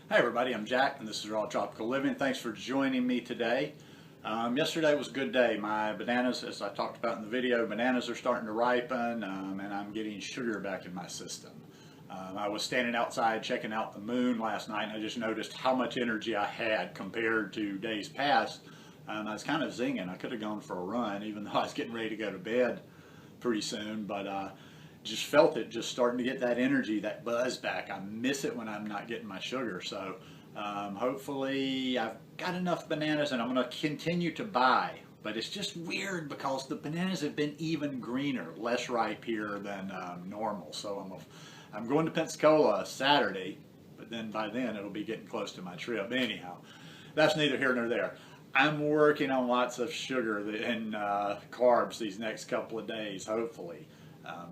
Hi everybody, I'm Jack and this is Raw Tropical Living. Thanks for joining me today. Yesterday was a good day. My bananas, as I talked about in the video, bananas are starting to ripen and I'm getting sugar back in my system. I was standing outside checking out the moon last night and I just noticed how much energy I had compared to days past. I was kind of zinging. I could have gone for a run even though I was getting ready to go to bed pretty soon, but just felt it just starting to get that energy, that buzz back. I miss it when I'm not getting my sugar. So hopefully I've got enough bananas and I'm going to continue to buy. But it's just weird because the bananas have been even greener, less ripe here than normal. So I'm going to Pensacola Saturday, but then by then it'll be getting close to my trip. Anyhow, that's neither here nor there. I'm working on lots of sugar and carbs these next couple of days, hopefully.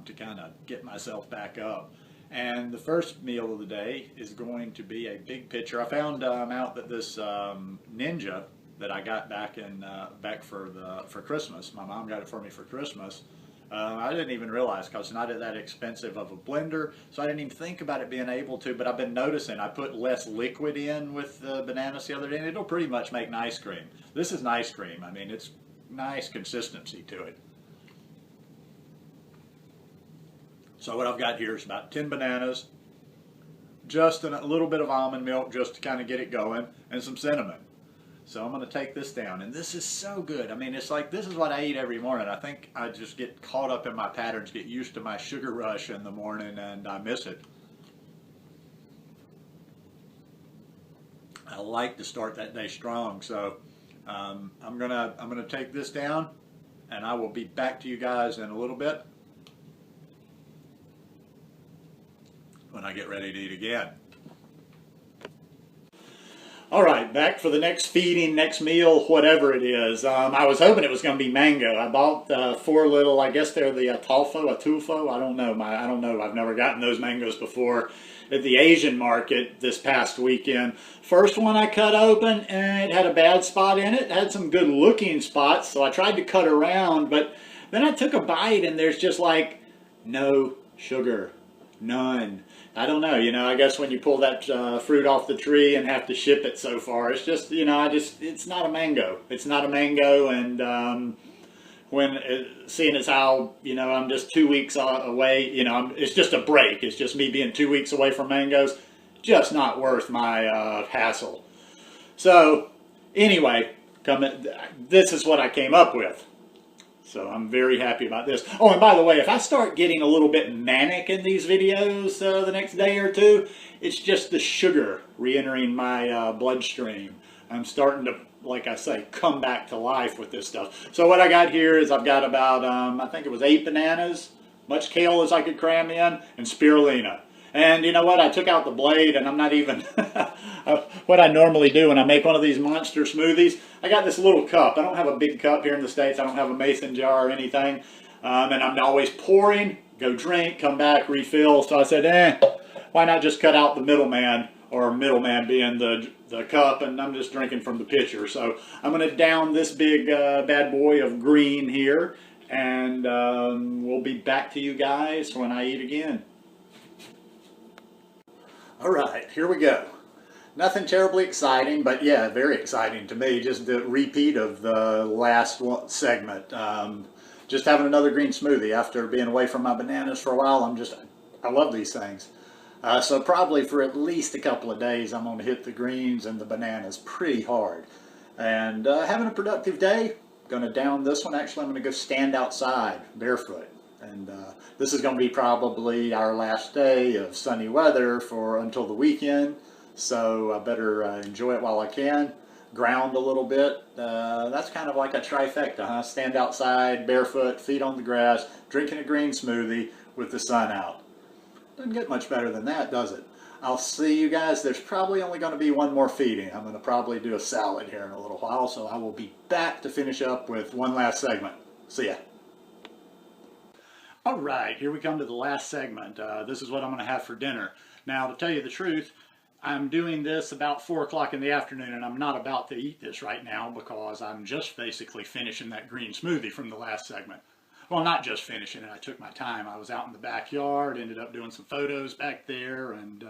To kind of get myself back up. And the first meal of the day is going to be a big pitcher. I found out that this Ninja that I got back for Christmas, my mom got it for me for Christmas. I didn't even realize because it's not that expensive of a blender, so I didn't even think about it being able to, but I've been noticing I put less liquid in with the bananas the other day and it'll pretty much make an ice cream. This is an ice cream. I mean, it's nice consistency to it. So what I've got here is about 10 bananas, just a little bit of almond milk just to kind of get it going, and some cinnamon. So I'm going to take this down, and this is so good. I mean, it's like this is what I eat every morning. I think I just get caught up in my patterns, get used to my sugar rush in the morning, and I miss it. I like to start that day strong, so I'm gonna take this down, and I will be back to you guys in a little bit when I get ready to eat again. All right, back for the next feeding, next meal, whatever it is. I was hoping it was going to be mango. I bought 4 little, I guess they're the atulfo. I don't know. I've never gotten those mangoes before at the Asian market this past weekend. First one I cut open and it had a bad spot in it. It had some good looking spots, so I tried to cut around, but then I took a bite and there's just like no sugar. None. I don't know, I guess when you pull that fruit off the tree and have to ship it so far, it's just, it's not a mango. It's not a mango, and seeing as how, I'm just 2 weeks away, it's just a break. It's just me being 2 weeks away from mangoes. Just not worth my hassle. So, anyway, this is what I came up with. So I'm very happy about this. Oh, and by the way, if I start getting a little bit manic in these videos the next day or two, it's just the sugar re-entering my bloodstream. I'm starting to, like I say, come back to life with this stuff. So what I got here is I've got about, I think it was 8 bananas, much kale as I could cram in, and spirulina. And you know what? I took out the blade and I'm not even, what I normally do when I make one of these monster smoothies, I got this little cup. I don't have a big cup here in the States. I don't have a mason jar or anything. And I'm always pouring, go drink, come back, refill. So I said, why not just cut out the middleman, or middleman being the cup, and I'm just drinking from the pitcher. So I'm going to down this big bad boy of green here, and we'll be back to you guys when I eat again. All right, here we go. Nothing terribly exciting, but yeah, very exciting to me. Just the repeat of the last segment. Just having another green smoothie after being away from my bananas for a while. I love these things. So probably for at least a couple of days, I'm going to hit the greens and the bananas pretty hard. And having a productive day. Going to down this one. Actually, I'm going to go stand outside barefoot. And this is going to be probably our last day of sunny weather until the weekend. So I better enjoy it while I can. Ground a little bit. That's kind of like a trifecta, huh? Stand outside, barefoot, feet on the grass, drinking a green smoothie with the sun out. Doesn't get much better than that, does it? I'll see you guys. There's probably only going to be one more feeding. I'm going to probably do a salad here in a little while. So I will be back to finish up with one last segment. See ya. All right, here we come to the last segment. This is what I'm going to have for dinner. Now, to tell you the truth, I'm doing this about 4 o'clock in the afternoon, and I'm not about to eat this right now because I'm just basically finishing that green smoothie from the last segment. Well, not just finishing it. I took my time. I was out in the backyard, ended up doing some photos back there, and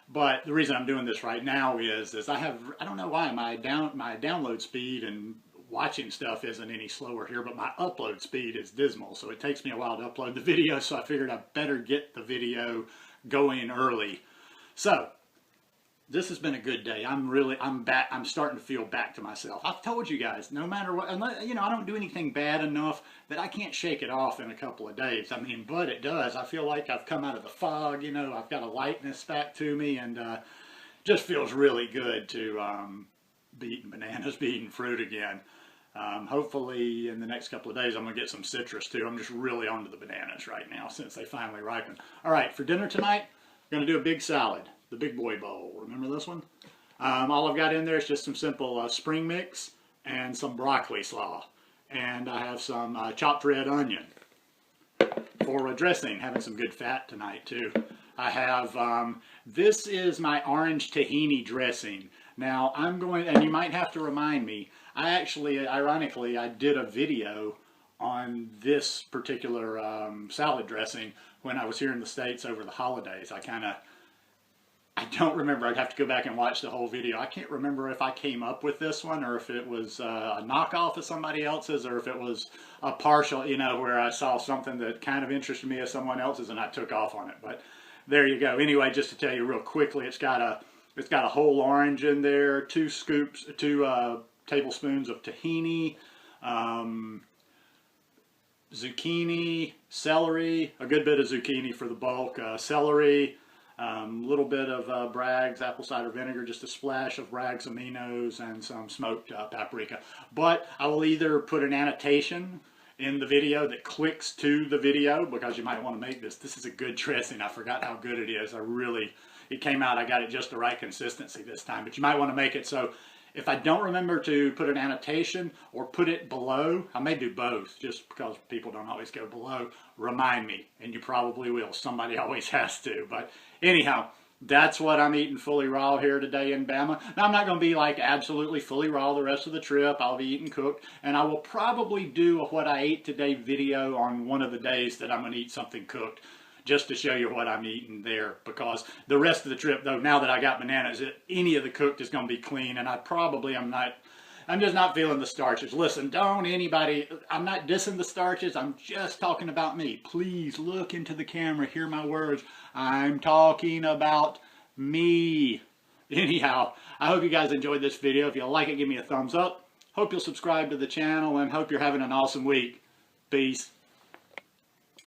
But the reason I'm doing this right now is I don't know why my download speed and watching stuff isn't any slower here, but my upload speed is dismal. So it takes me a while to upload the video, so I figured I better get the video going early. So this has been a good day. I'm back. I'm starting to feel back to myself. I've told you guys, no matter what, you know, I don't do anything bad enough that I can't shake it off in a couple of days. I mean, but it does. I feel like I've come out of the fog, you know, I've got a lightness back to me, and just feels really good to be eating bananas, be eating fruit again. Hopefully in the next couple of days I'm going to get some citrus too. I'm just really onto the bananas right now since they finally ripen. All right, for dinner tonight, I'm going to do a big salad, the big boy bowl. Remember this one? All I've got in there is just some simple spring mix and some broccoli slaw. And I have some chopped red onion for dressing, having some good fat tonight too. I have, this is my orange tahini dressing. Now I'm going, and you might have to remind me, I actually, ironically, I did a video on this particular salad dressing when I was here in the States over the holidays. I don't remember. I'd have to go back and watch the whole video. I can't remember if I came up with this one or if it was a knockoff of somebody else's or if it was a partial, you know, where I saw something that kind of interested me as someone else's and I took off on it. But there you go. Anyway, just to tell you real quickly, it's got a whole orange in there, 2 tablespoons of tahini, zucchini, celery, a good bit of zucchini for the bulk, celery, a little bit of Bragg's apple cider vinegar, just a splash of Bragg's aminos, and some smoked paprika. But I will either put an annotation in the video that clicks to the video, because you might want to make this. This is a good dressing. I forgot how good it is. It came out, I got it just the right consistency this time, but you might want to make it so if I don't remember to put an annotation or put it below, I may do both just because people don't always go below, remind me, and you probably will. Somebody always has to. But anyhow, that's what I'm eating fully raw here today in Bama. Now, I'm not going to be like absolutely fully raw the rest of the trip. I'll be eating cooked, and I will probably do a what I ate today video on one of the days that I'm going to eat something cooked, just to show you what I'm eating there, because the rest of the trip, though, now that I got bananas, any of the cooked is going to be clean, and I'm just not feeling the starches. Listen, I'm not dissing the starches, I'm just talking about me. Please look into the camera, hear my words. I'm talking about me. Anyhow, I hope you guys enjoyed this video. If you like it, give me a thumbs up. Hope you'll subscribe to the channel, and hope you're having an awesome week. Peace.